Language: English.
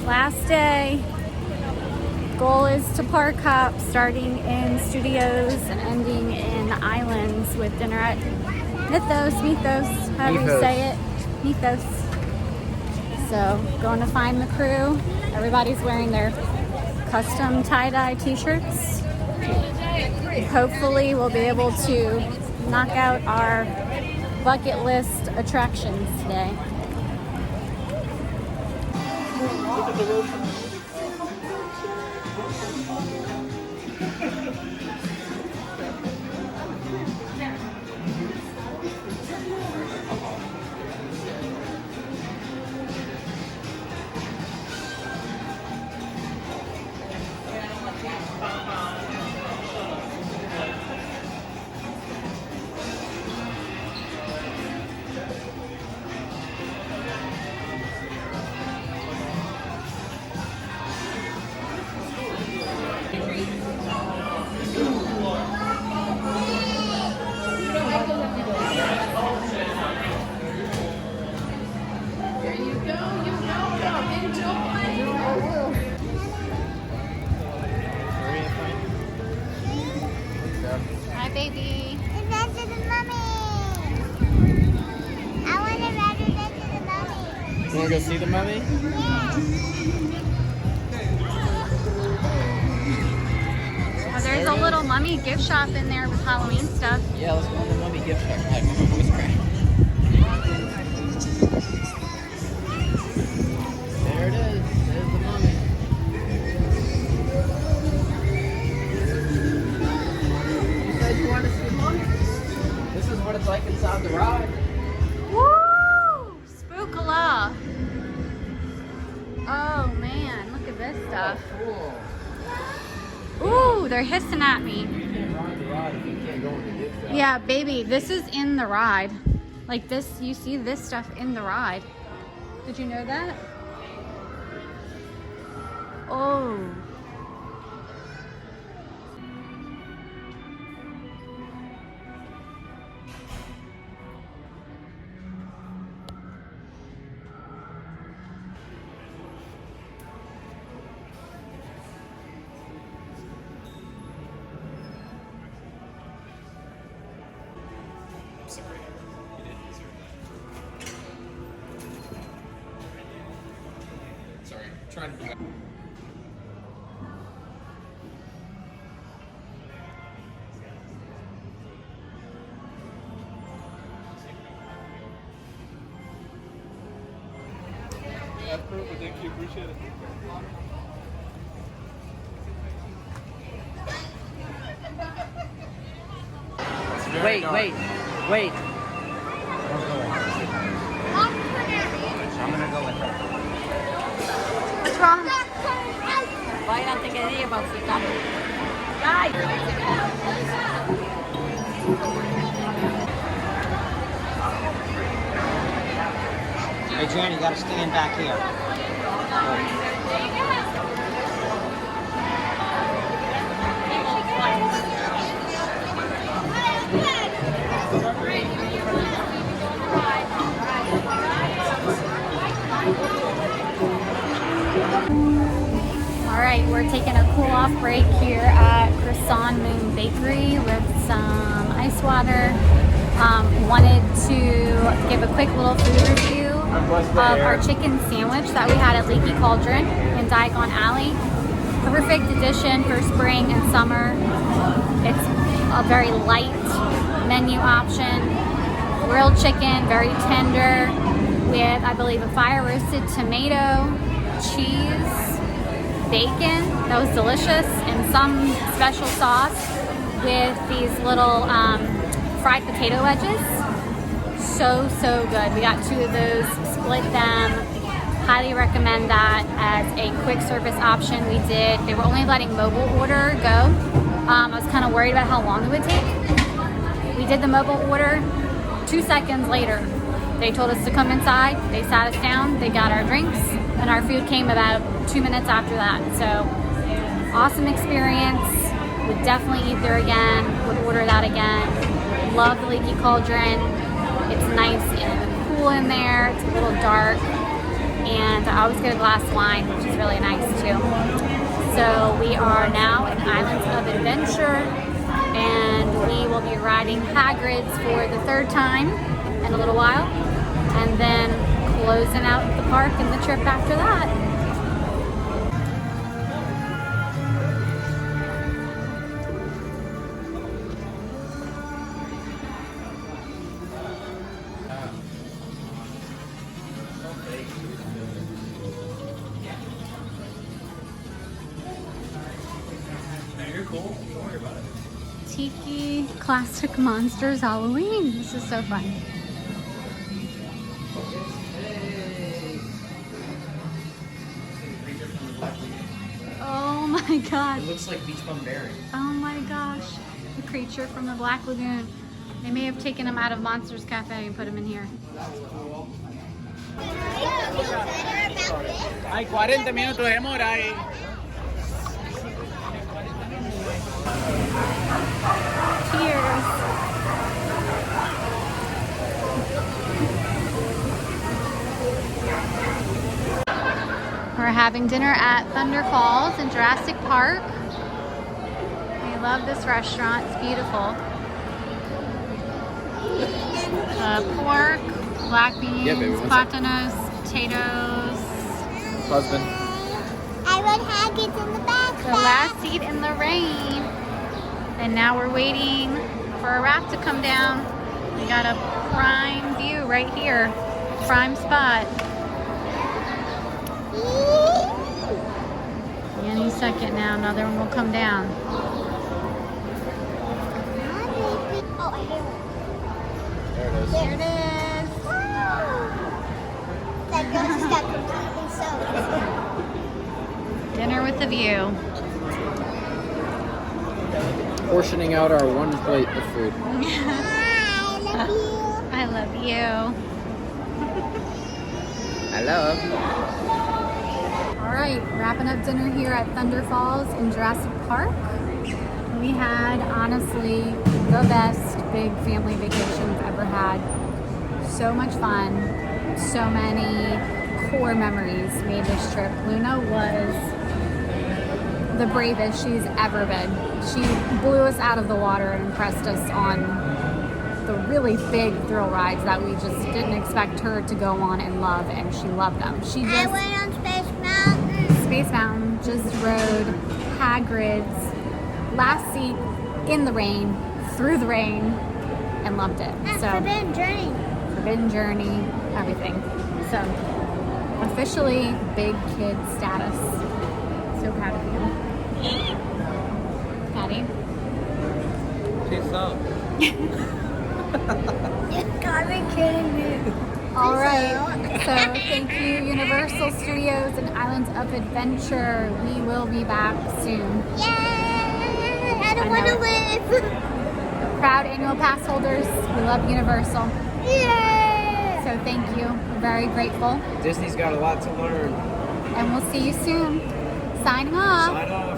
Last day. Goal is to park hop, starting in Studios and ending in Islands with dinner at Mythos, however you say it. Mythos. So, going to find the crew. Everybody's wearing their custom tie-dye t-shirts. Hopefully we'll be able to knock out our bucket list attractions today. Hi, baby. Adventure to Mummy. I want to ride Adventure to Mummy. You want to go see the mummy? Yeah. Oh, there's a little mummy gift shop in there with Halloween stuff. Yeah, let's go to the mummy gift shop. Like, my voice cracked. There it is. There's the mummy. You said you wanted to see the mummy? This is what it's like inside the ride. Woo! Spookala. Oh man, look at this stuff. Cool. Ooh, they're hissing at me. You can't ride the ride if you can't go in the gift shop. Yeah, baby, this is in the ride. Like this, you see this stuff in the ride. Did you know that? Oh. Sorry, you didn't deserve that. Sorry, trying to do that. That's perfect, thank you, appreciate it. Wait. I'm gonna go with her. What's wrong? Why not take any about the Hey, Jan, you gotta stand back here. All right, we're taking a cool-off break here at Croissant Moon Bakery with some ice water. Wanted to give a quick little food review of our chicken sandwich that we had at Leaky Cauldron in Diagon Alley. Perfect addition for spring and summer. It's a very light menu option. Grilled chicken, very tender, with, I believe, a fire-roasted tomato, cheese, bacon. That was delicious, and some special sauce with these little fried potato wedges. So good. We got 2 of those, split them. Highly recommend that as a quick service option. They were only letting mobile order go. I was kind of worried about how long it would take. We did the mobile order. 2 seconds later, they told us to come inside. They sat us down. They got our drinks, and our food came about 2 minutes after that. So awesome experience. Would definitely eat there again. Would order that again. Love the Leaky Cauldron. It's nice and cool in there. It's a little dark. and I always get a glass of wine, which is really nice too. So we are now in Islands of Adventure, and we will be riding Hagrid's for the 3rd time in a little while, and then closing out the park and the trip after that. You're cool. Don't worry about it. Tiki Classic Monsters Halloween. This is so fun. Oh my god. It looks like Beach Bum Berry. Oh my gosh. The creature from the Black Lagoon. They may have taken him out of Monsters Cafe and put him in here. Hay 40 minutos de demora. Cheers. We're having dinner at Thunder Falls in Jurassic Park. We love this restaurant. It's beautiful. Pork, black beans, Yeah, baby, one sec. platanos, potatoes. Husband. I would have it in the back. The last seat in the rain. And now we're waiting for a raft to come down. We got a prime view right here. Prime spot. Any second now, another one will come down. Oh, I hear it. There it is. Here it is. That girl just got completely soaked. Dinner with the view. Portioning out our one plate of food. I love you. I love you. I love. All right, wrapping up dinner here at Thunder Falls in Jurassic Park. We had, honestly, the best big family vacation we've ever had. So much fun. So many core memories made this trip. Luna was the bravest she's ever been. She blew us out of the water and impressed us on the really big thrill rides that we just didn't expect her to go on and love, and she loved them. She I just went on Space Mountain. Space Mountain, just rode Hagrid's last seat in the rain, through the rain, and loved it. That's So Forbidden Journey. Forbidden Journey, everything. So officially big kid status. So proud of you. Patty. Peace out. You gotta be kidding me. All right. So thank you, Universal Studios and Islands of Adventure. We will be back soon. Yay! I don't I want to know. live. Proud annual pass holders. We love Universal. Yay! So thank you. We're very grateful. Disney's got a lot to learn. And we'll see you soon. Signing off. Sign off.